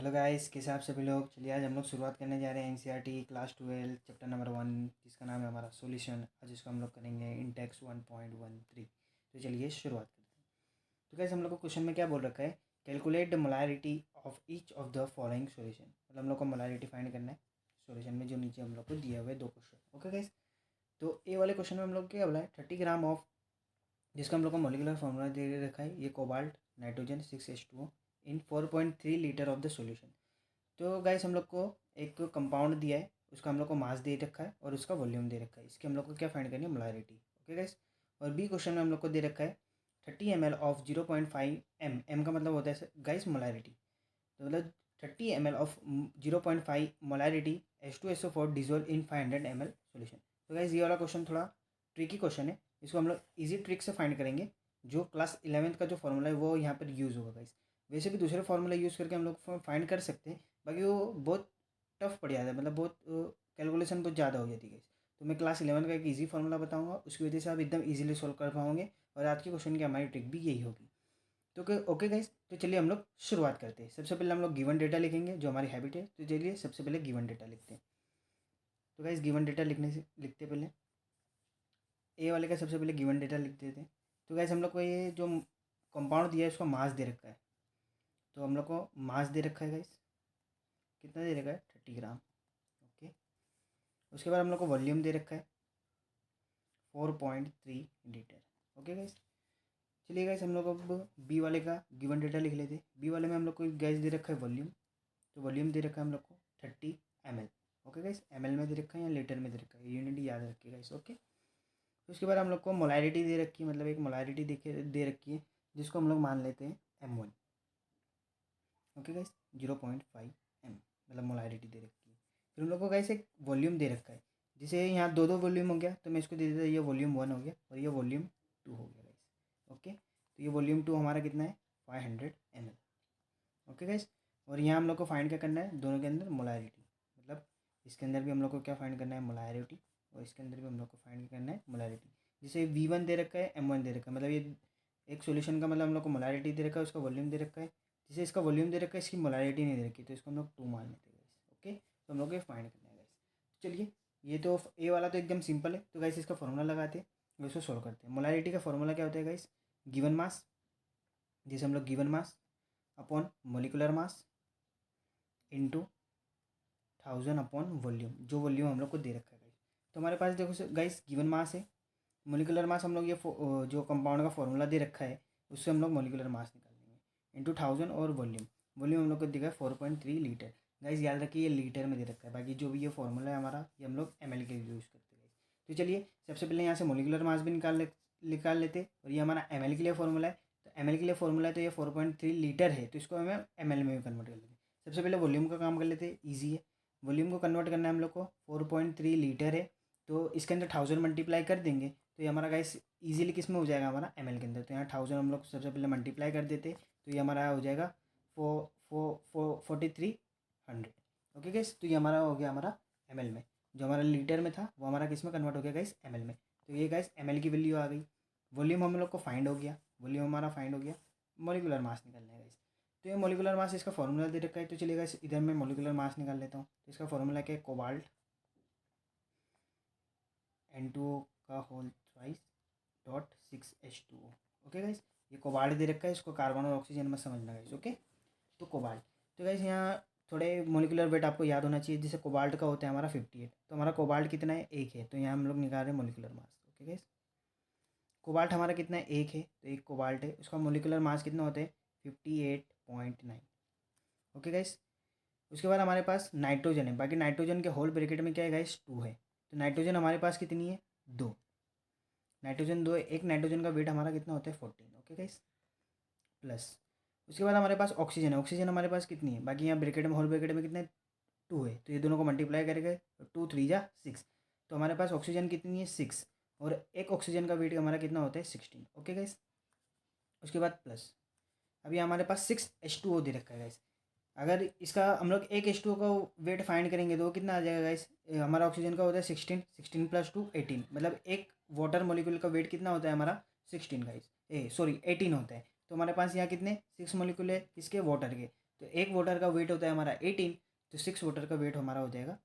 Hello guys, कैसे आप सभी लोग। चलिए आज हम लोग शुरुआत करने जा रहे हैं एनसीईआरटी क्लास 12 चैप्टर नंबर 1, जिसका नाम है हमारा सॉल्यूशन। आज इसको हम लोग करेंगे इंटेक्स 1.13। तो चलिए शुरुआत करते हैं। तो गाइस हम लोग को क्वेश्चन में क्या बोल रखा है, calculate the molarity of each of the following solution. मतलब हम लोग को मोलैरिटी फाइंड करना है सॉल्यूशन में जो नीचे हम लोग को दिए हुए दो क्वेश्चन। ओके गाइस, तो ए वाले क्वेश्चन में हम लोग क्या बोला है, 30 ग्राम ऑफ, जिसका हम लोग को मोलिकुलर फॉर्मूला दे रखा है, ये cobalt nitrogen 6H2O in 4.3 litre of the solution. तो गाइस हम लोग को एक कंपाउंड दिया है, उसका हम लोग को मास दे रखा है और उसका वॉल्यूम दे रखा है। इसकी हम लोग को क्या फाइंड करनी है, मोलैरिटी। ओके गाइस, और बी क्वेश्चन में हम लोग को दे रखा है 30 ml ऑफ 0.5 एम का मतलब होता है गाइस मोलैरिटी। तो मतलब 30 ml of 0.5 molarity H2SO4 dissolve in 500 ml solution. तो गाइस ये वाला क्वेश्चन थोड़ा ट्रिकी क्वेश्चन है, इसको हम लोग ईजी ट्रिक से फाइंड करेंगे। जो क्लास 11th का जो फॉर्मूला है वो यहाँ पर यूज़ होगा गाइस। वैसे भी दूसरे फार्मूला यूज़ करके हम लोग फाइंड कर सकते हैं, बाकी वो बहुत टफ पड़ जाता है, मतलब बहुत कैलकुलेशन बहुत ज़्यादा हो जाती है। तो मैं क्लास 11 का एक इजी फार्मूला बताऊंगा, उसकी वजह से आप एकदम इजीली सॉल्व कर पाओगे। और आज के क्वेश्चन की हमारी ट्रिक भी यही होगी। तो ओके गाइस, तो चलिए हम लोग शुरुआत करते हैं। सबसे पहले हम लोग गिवन डेटा लिखेंगे, जो हमारी हैबिट है। तो चलिए सबसे पहले गिवन डेटा लिखते हैं। तो गाइस गिवन डेटा लिखने से लिखते पहले ए वाले का सबसे पहले गिवन डेटा लिख देते हैं। तो गाइस हम लोग को ये जो कंपाउंड दिया है उसका मास दे रखा है। तो हम लोग को मास दे रखा है गाइस, कितना दे रखा है, 30 ग्राम। ओके, उसके बाद हम लोग को वॉल्यूम दे रखा है 4.3 लीटर। ओके गाइस, चलिए गाइस हम लोग अब बी वाले का गिवन डेटा लिख लेते हैं। बी वाले में हम लोग को गैस दे रखा है वॉल्यूम। तो वॉल्यूम दे रखा है हम लोग को 30 ml। ओके गाइस, ml में दे रखा है या लीटर में दे रखा है, यूनिट याद रखिए गाइस। ओके, तो उसके बाद हम लोग को मोलैरिटी दे रखी है, मतलब एक मोलैरिटी दे रखी है, जिसको हम लोग मान लेते हैं M1। ओके गाइस, 0.5 m मतलब मोलैरिटी दे रखी है। फिर हम लोग को गाइस एक वॉल्यूम दे रखा है, जिसे यहाँ दो दो वॉल्यूम हो गया, तो मैं इसको दे देता, ये वॉल्यूम 1 हो गया और ये वॉल्यूम 2 हो गया गाइस। ओके, तो ये वॉल्यूम 2 हमारा कितना है, 500 ml। ओके गाइस, और यहाँ हम लोग को फाइंड क्या करना है, दोनों के अंदर मोलैरिटी। मतलब इसके अंदर भी हम लोग को क्या फाइंड करना है, मोलैरिटी, और इसके अंदर भी हम लोग को फाइंड करना है मोलैरिटी। जिसे V1 दे रखा है, M1 दे रखा है, मतलब ये एक सॉल्यूशन का मतलब हम लोग को मोलैरिटी दे रखा है, उसका वॉल्यूम दे रखा है। जिसे इसका वॉल्यूम दे रखा है, इसकी मोलैरिटी नहीं दे रखी, तो इसको हम लोग 2 मान लेते हैं गाइस। ओके, तो हम लोग को ये फाइंड करना है गाइस। चलिए, ये तो ए वाला तो एकदम सिंपल है। तो गाइस इसका फॉर्मूला लगाते हैं और इसको सोल्व करते हैं। मोलैरिटी का फॉर्मूला क्या होता है गाइस, गिवन मास, जिसे हम लोग given mass upon molecular mass into 1000 upon volume, जो वॉल्यूम हम लोग को दे रखा है गाइस। तो हमारे पास देखो गाइस गिवन मास है, मोलिकुलर मास हम लोग ये जो कंपाउंड का फॉर्मूला दे रखा है उससे हम लोग मोलिकुलर मास निकाल लेंगे इंटू 1000, और वॉल्यूम वॉल्यूम हम लोग को दिखा है 4.3 लीटर। गाइस याद रखिए ये लीटर में दे रखा है, बाकी जो भी ये फॉर्मूला है हमारा, ये हम लोग ml के यूज़ करते हैं। तो चलिए सबसे पहले यहाँ से मोलिकुलर मास भी निकाल लेते, और ये हमारा ml के लिए फॉर्मूला है। तो ml के लिए फॉर्मूला है, तो ये 4.3 लीटर है, तो इसको हमें ml में भी कन्वर्ट कर लेते हैं। सबसे पहले वॉल्यूम का काम कर लेते हैं, ईजी है। वॉल्यूम को कन्वर्ट करना है हम लोग को, 4.3 लीटर है, तो इसके अंदर 1000 मल्टीप्लाई कर देंगे, तो ये हमारा गाइस इजीली किस में हो जाएगा, हमारा ml के अंदर। तो यहाँ 1000 हम लोग सबसे पहले मल्टीप्लाई कर देते, तो ये हमारा हो जाएगा 4300। ओके गाइस, तो ये हमारा हो गया हमारा ml में। जो हमारा लीटर में था वो हमारा किस में कन्वर्ट हो गया गाइस, ml में। तो ये गाइस ml की वैल्यू आ गई। वॉल्यूम हम लोग को फाइंड हो गया, वॉल्यूम हमारा फाइंड हो गया। मॉलिकुलर मास निकालना है गाइस। तो ये मॉलिकुलर मास इसका फॉर्मूला दे रखा है, तो चलिए गाइस इधर मैं मॉलिकुलर मास निकाल लेता हूँ। तो इसका फॉर्मूला क्या है, कोबाल्ट N2O का whole thrice dot 6H2O। Okay guys, ये कोबाल्ट दे रखा है, इसको कार्बन और ऑक्सीजन में समझना गाइस। ओके, तो कोबाल्ट, तो गाइस यहाँ थोड़े मोलिकुलर वेट आपको याद होना चाहिए। जैसे कोबाल्ट का होता है हमारा 58, तो हमारा कोबाल्ट कितना है, 1 है, तो यहाँ हम लोग निकाल रहे हैं molecular mass. Okay guys, cobalt हमारा कितना है, 1 है, तो 1 कोबाल्ट है, उसका मोलिकुलर मास कितना होता है, 58.9। ओके गाइस, उसके बाद हमारे पास नाइट्रोजन है। बाकी नाइट्रोजन के होल ब्रैकेट में क्या है गाइस, 2 है। तो नाइट्रोजन हमारे पास कितनी है, 2। नाइट्रोजन 2 है, एक नाइट्रोजन का वेट हमारा कितना होता है, 14। ओके गाइस, प्लस उसके बाद हमारे पास ऑक्सीजन है। ऑक्सीजन हमारे पास कितनी है, बाकी यहाँ ब्रैकेट में होल ब्रैकेट में कितने, 2 है, तो ये दोनों को मल्टीप्लाई करेंगे, 2 3 जा 6। तो हमारे पास ऑक्सीजन कितनी है, 6, और एक ऑक्सीजन का वेट हमारा कितना होता है, 16। ओके गाइस, उसके बाद प्लस अभी हमारे पास 6H2O दे रखा है गाइस। अगर इसका हम लोग एक H2O का वेट फाइंड करेंगे तो वो कितना आ जाएगा गाइस, हमारा ऑक्सीजन का होता है 16, 16 प्लस 2 18, मतलब एक वाटर मॉलिक्यूल का वेट कितना होता है हमारा, 16 गाइस, 18 होता है। तो हमारे पास यहाँ कितने 6 मॉलिक्यूल है, किसके, वाटर के। तो एक वाटर का वेट होता है हमारा 18, तो 6 वाटर का वेट हमारा हो जाएगा,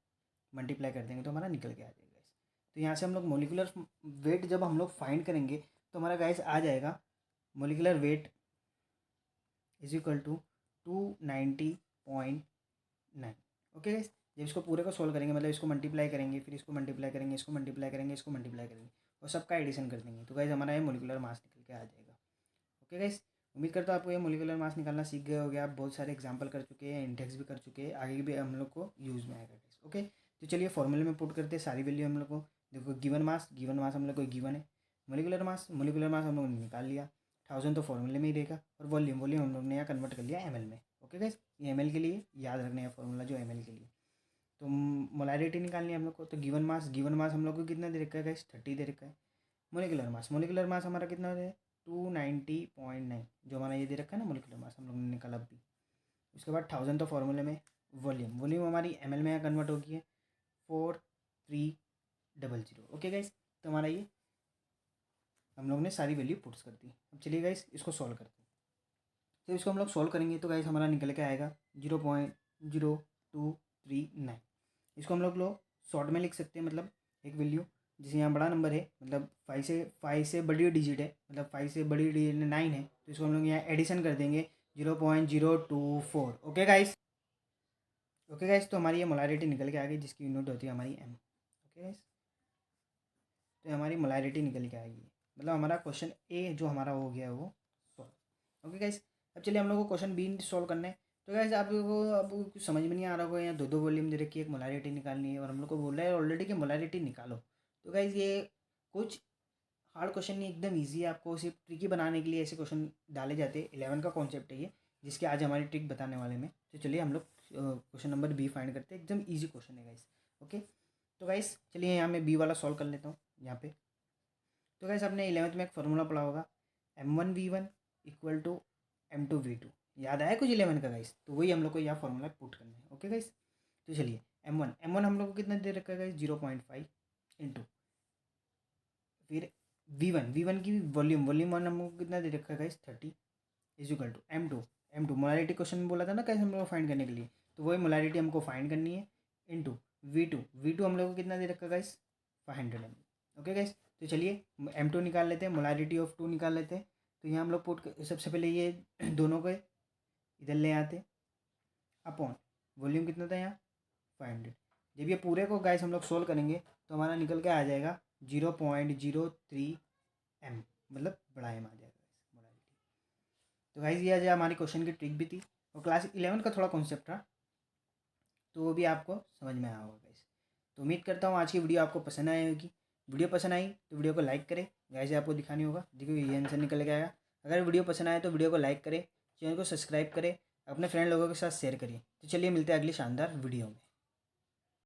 मल्टीप्लाई कर देंगे तो हमारा निकल के आ जाएगा गाइस। तो यहाँ से हम लोग मोलिकुलर वेट जब हम लोग फाइंड करेंगे तो हमारा गाइस आ जाएगा molecular weight is equal to 290.9। Okay guys, जब इसको पूरे को सोल्व करेंगे, मतलब इसको मल्टीप्लाई करेंगे, फिर इसको मल्टीप्लाई करेंगे, इसको मल्टीप्लाई करेंगे, इसको मल्टीप्लाई करेंगे और सबका एडिशन कर देंगे, तो गाइस हमारा ये मोलिकुलर मास निकल के आ जाएगा। ओके गाइस, उम्मीद करता हूँ आपको ये मोलिकुलर मास निकालना सीख गए होगे। आप बहुत सारे एग्जांपल कर चुके हैं, इंडेक्स भी कर चुके हैं, आगे भी हम लोग को यूज़ में आएगा गाइस। ओके, तो चलिए फॉर्मूले में पुट करते हैं सारी वैल्यू हम लोग को। देखो गिवन मास हम लोग को गिवन है, मोलिकुलर मास हम लोग ने निकाल लिया, 1000 तो फॉर्मूले में ही रहेगा, और वॉल्यूम हम लोग ने यहाँ कन्वर्ट कर लिया ml में। ओके गाइस, ये ml के लिए याद रखना है फॉर्मूला जो ml के लिए। तो मोलैरिटी निकालनी है हम लोग को, तो गिवन मास हम लोग को कितना दे रखा है गाइस, 30 दे रखा है। मोलिकुलर मास हमारा कितना है, 290.9, जो हमारा ये दे रखा है ना मोलिकुलर मास हम लोग ने निकाला अभी। उसके बाद 1000 तो फॉर्मूले में, वॉल्यूम हमारी ml में कन्वर्ट हो गई है 4300। ओके गाइस, तो हमारा ये हम लोग ने सारी वैल्यू पुट्स कर दी। अब चलिए गाइस इसको सॉल्व करते हैं। तो इसको हम लोग सॉल्व करेंगे तो गाइस हमारा निकल के आएगा 0.0239। इसको हम लोग शॉर्ट में लिख सकते हैं, मतलब एक वैल्यू जैसे यहाँ बड़ा नंबर है, मतलब 5 से बड़ी डिजिट है, मतलब 5 से बड़ी डिजिट 9 है, तो इसको हम लोग यहाँ एडिशन कर देंगे 0.024। ओके गाइस, तो हमारी ये मोलैरिटी निकल के आ गई, जिसकी यूनिट होती है हमारी m। ओके गाइस, तो हमारी मोलैरिटी निकल के आएगी, मतलब हमारा क्वेश्चन ए जो हमारा हो गया है वो सॉल्व। ओके गाइस, अब चलिए हम लोग को क्वेश्चन बी सॉल्व करना है। तो गाइस आप लोगों को अब कुछ समझ में नहीं आ रहा होगा, यहाँ दो वॉल्यूम दे रखी है, एक मोलैरिटी निकालनी है, और हम लोग को बोल रहा है ऑलरेडी कि मोलैरिटी निकालो। तो गाइस ये कुछ हार्ड क्वेश्चन नहीं, एकदम ईजी है। आपको सिर्फ ट्रिकी बनाने के लिए ऐसे क्वेश्चन डाले जाते हैं। 11 का कॉन्सेप्ट है ये, जिसके आज हमारी ट्रिक बताने वाले में। तो चलिए हम लोग क्वेश्चन नंबर बी फाइंड करते हैं, एकदम ईजी क्वेश्चन है गाइस। ओके, तो गाइस चलिए यहाँ मैं बी वाला सॉल्व कर लेता हूँ यहाँ पे। तो गाइस आपने 11th में एक फार्मूला पढ़ा होगा, m1v1 इक्वल टू m2v2। याद आया कुछ 11 का गाइस? तो वही हम लोग को यहाँ फार्मूला पुट करना है। ओके गाइस, तो चलिए m1 हम लोग को कितना दे रखा है गाइस, 0.5 इंटू, फिर v1 की वॉल्यूम वन हम लोग को कितना दे रखा है guys, 30 is equal to m2 molarity question में बोला था ना गाइस हम लोग को फाइंड करने के लिए, तो वही मोलैरिटी हमको फाइंड करनी है, इंटू v2 हम लोग को कितना दे रखा है गाइस, 500 ml। ओके गाइस, तो चलिए m2 निकाल लेते हैं, मोलैरिटी ऑफ 2 निकाल लेते हैं। तो यहाँ हम लोग पुट सबसे पहले ये दोनों को इधर ले आते, अपॉन वॉल्यूम कितना था यहाँ 500। जब ये पूरे को गाइस हम लोग सोल्व करेंगे तो हमारा निकल के आ जाएगा 0.03 m, मतलब बड़ा m आ जाएगा मोलैरिटी। तो गाइस ये आज हमारी क्वेश्चन की ट्रिक भी थी, और क्लास 11 का थोड़ा कॉन्सेप्ट था, तो वो भी आपको समझ में आया होगा गाइस। तो उम्मीद करता हूँ आज की वीडियो आपको पसंद आई होगी। वीडियो पसंद आई तो वीडियो को लाइक करें, गाइस आपको दिखानी होगा, देखो ये आंसर निकल के आएगा। अगर वीडियो पसंद आए तो वीडियो को लाइक करें, चैनल को सब्सक्राइब करें, अपने फ्रेंड लोगों के साथ शेयर करिए। तो चलिए मिलते हैं अगली शानदार वीडियो में।